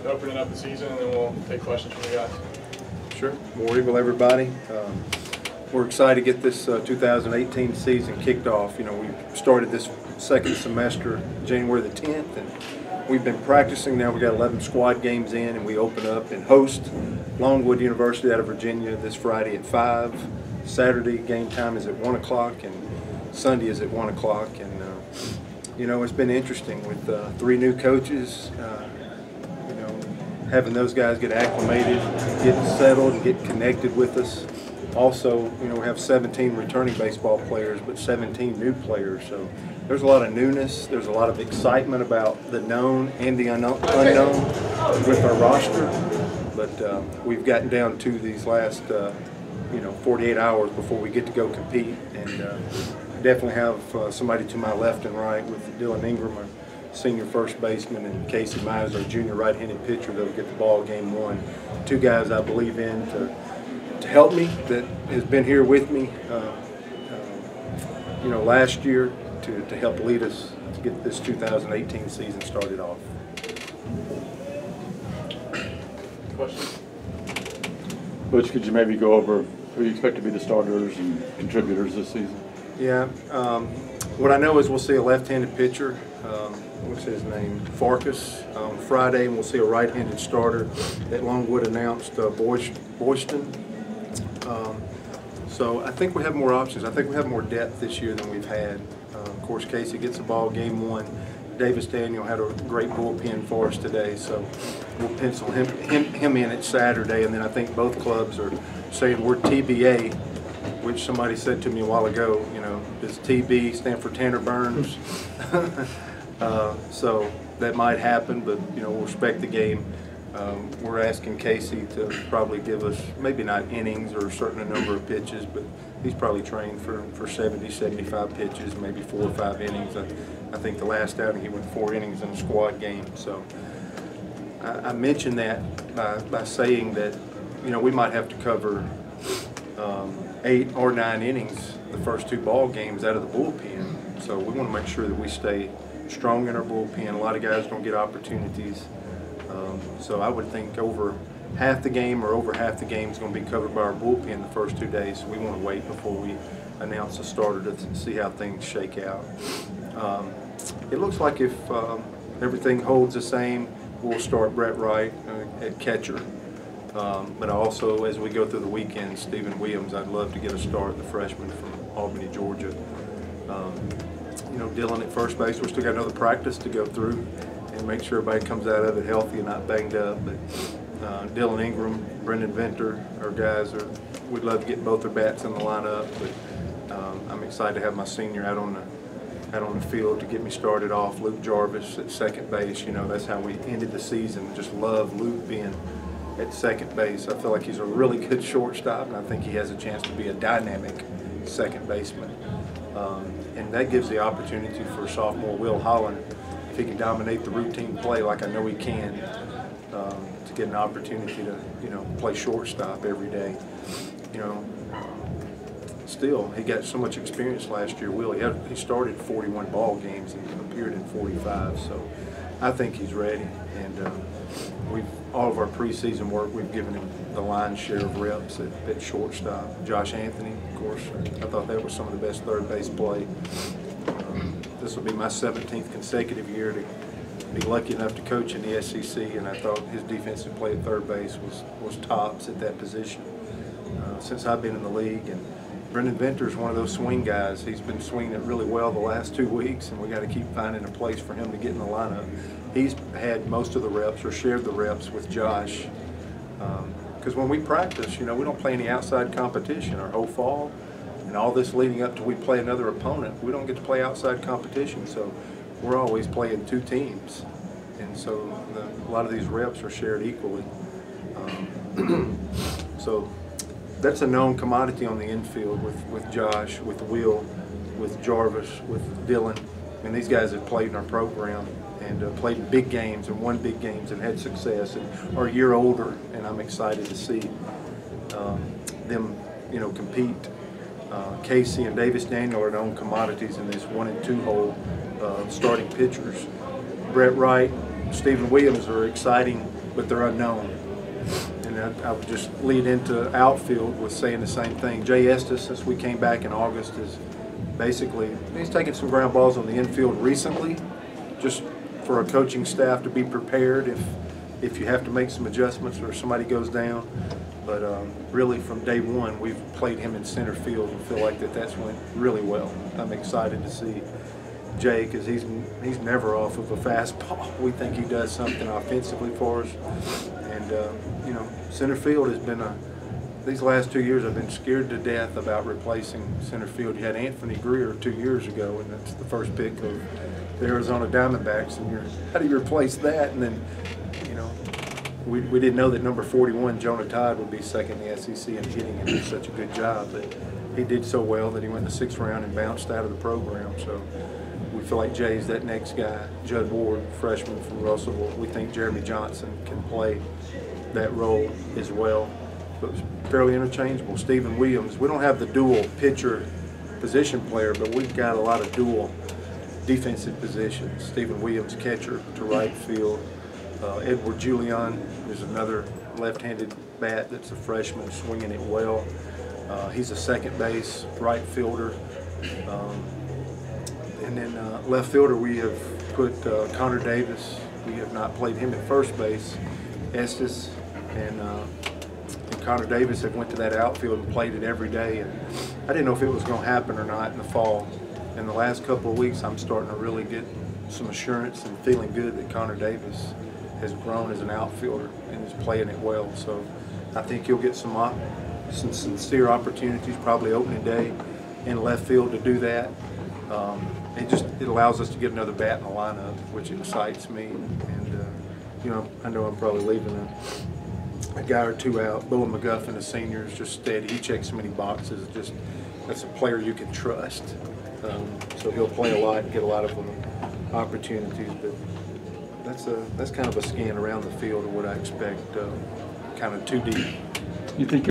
opening up the season, and then we'll take questions from the guys. Sure. War Eagle, everybody. We're excited to get this 2018 season kicked off. You know, we started this second semester January the 10th, and we've been practicing now. We got 11 squad games in, and we open up and host Longwood University out of Virginia this Friday at 5. Saturday game time is at 1 o'clock, and Sunday is at 1 o'clock. And you know, it's been interesting with 3 new coaches. You know, having those guys get acclimated, get settled, and get connected with us. Also, you know, we have 17 returning baseball players, but 17 new players. So there's a lot of newness. There's a lot of excitement about the known and the unknown with our roster. But we've gotten down to these last, you know, 48 hours before we get to go compete. And definitely have somebody to my left and right with Dylan Ingram, our senior first baseman, and Casey Myers, our junior right-handed pitcher, that'll get the ball game one. 2 guys I believe in to help me, that has been here with me, you know, last year to help lead us to get this 2018 season started off. Questions? Butch, could you maybe go over who you expect to be the starters and contributors this season? Yeah, what I know is we'll see a left-handed pitcher, what's his name, Farkas, on Friday, and we'll see a right-handed starter that Longwood announced, Boyston. So I think we have more options. I think we have more depth this year than we've had. Of course, Casey gets the ball game one. Davis Daniel had a great bullpen for us today, so we'll pencil him in at Saturday. And then I think both clubs are saying we're TBA, which somebody said to me a while ago, you know, does TB stand for Tanner Burns? So that might happen, but, you know, we'll respect the game. We're asking Casey to probably give us, maybe not innings or a certain number of pitches, but he's probably trained for 70, 75 pitches, maybe 4 or 5 innings. I think the last outing he went 4 innings in a squad game. So I mentioned that by saying that, you know, we might have to cover 8 or 9 innings the first 2 ball games out of the bullpen. So we want to make sure that we stay strong in our bullpen. A lot of guys don't get opportunities. So I would think over half the game or over half the game is going to be covered by our bullpen the first 2 days. So we want to wait before we announce the starter to see how things shake out. It looks like if everything holds the same, we'll start Brett Wright at catcher. But also, as we go through the weekend, Stephen Williams, I'd love to get a start, the freshman from Albany, Georgia. You know, Dylan at first base, we're still got another practice to go through and make sure everybody comes out of it healthy and not banged up. But Dylan Ingram, Brendan Venter, our guys we'd love to get both their bats in the lineup. But I'm excited to have my senior out on the field to get me started off. Luke Jarvis at second base. You know, that's how we ended the season. Just love Luke being at second base. I feel like he's a really good shortstop, and I think he has a chance to be a dynamic second baseman. And that gives the opportunity for sophomore Will Holland, if he can dominate the routine play like I know he can, to get an opportunity to, you know, play shortstop every day. You know, still, he got so much experience last year. Will, he started 41 ball games and appeared in 45, so I think he's ready. And all of our preseason work, we've given him the lion's share of reps at shortstop. Josh Anthony, of course, I thought that was some of the best third base play. This will be my 17th consecutive year to be lucky enough to coach in the SEC, and I thought his defensive play at third base was tops at that position since I've been in the league. And Brendan Venter is one of those swing guys. He's been swinging it really well the last 2 weeks, and we got to keep finding a place for him to get in the lineup. He's had most of the reps or shared the reps with Josh, because when we practice, you know, we don't play any outside competition our whole fall, and all this leading up to we play another opponent. We don't get to play outside competition, so we're always playing 2 teams, and so a lot of these reps are shared equally. So that's a known commodity on the infield with Josh, with Will, with Jarvis, with Dylan, and these guys have played in our program and played big games and won big games and had success and are a year older, and I'm excited to see them, you know, compete. Casey and Davis Daniel are known commodities in this 1 and 2 hole starting pitchers. Brett Wright, Stephen Williams are exciting, but they're unknown. And I would just lead into outfield with saying the same thing. Jay Estes, since we came back in August, is basically, he's taken some ground balls on the infield recently, just for a coaching staff to be prepared if you have to make some adjustments or somebody goes down. But really from day one, we've played him in center field and feel like that's went really well. I'm excited to see Jay, because he's never off of a fastball. We think he does something offensively for us. And, you know, center field has been these last 2 years I've been scared to death about replacing center field. You had Anthony Greer 2 years ago, and that's the first pick of the Arizona Diamondbacks, and how do you replace that? And then, you know, we didn't know that number 41, Jonah Todd, would be second in the SEC in hitting and did such a good job, but he did so well that he went the 6th round and bounced out of the program. So we feel like Jay's that next guy. Judd Ward, freshman from Russellville. We think Jeremy Johnson can play that role as well, but fairly interchangeable. Stephen Williams, we don't have the dual pitcher position player, but we've got a lot of dual defensive positions. Stephen Williams, catcher to right field. Edward Julian is another left-handed bat that's a freshman, swinging it well. He's a second base right fielder. And then left fielder, we have put Connor Davis. We have not played him at first base. Estes and Connor Davis have went to that outfield and played it every day. And I didn't know if it was going to happen or not in the fall. In the last couple of weeks, I'm starting to really get some assurance and feeling good that Connor Davis has grown as an outfielder and is playing it well. So I think he'll get some sincere opportunities, probably opening day in left field, to do that. It allows us to get another bat in the lineup, which excites me. And you know, I know I'm probably leaving a guy or two out. Bowen McGuffin, a senior, is just steady. He checks so many boxes. That's a player you can trust. So he'll play a lot and get a lot of opportunities. But that's kind of a scan around the field of what I expect, kind of 2 deep. You think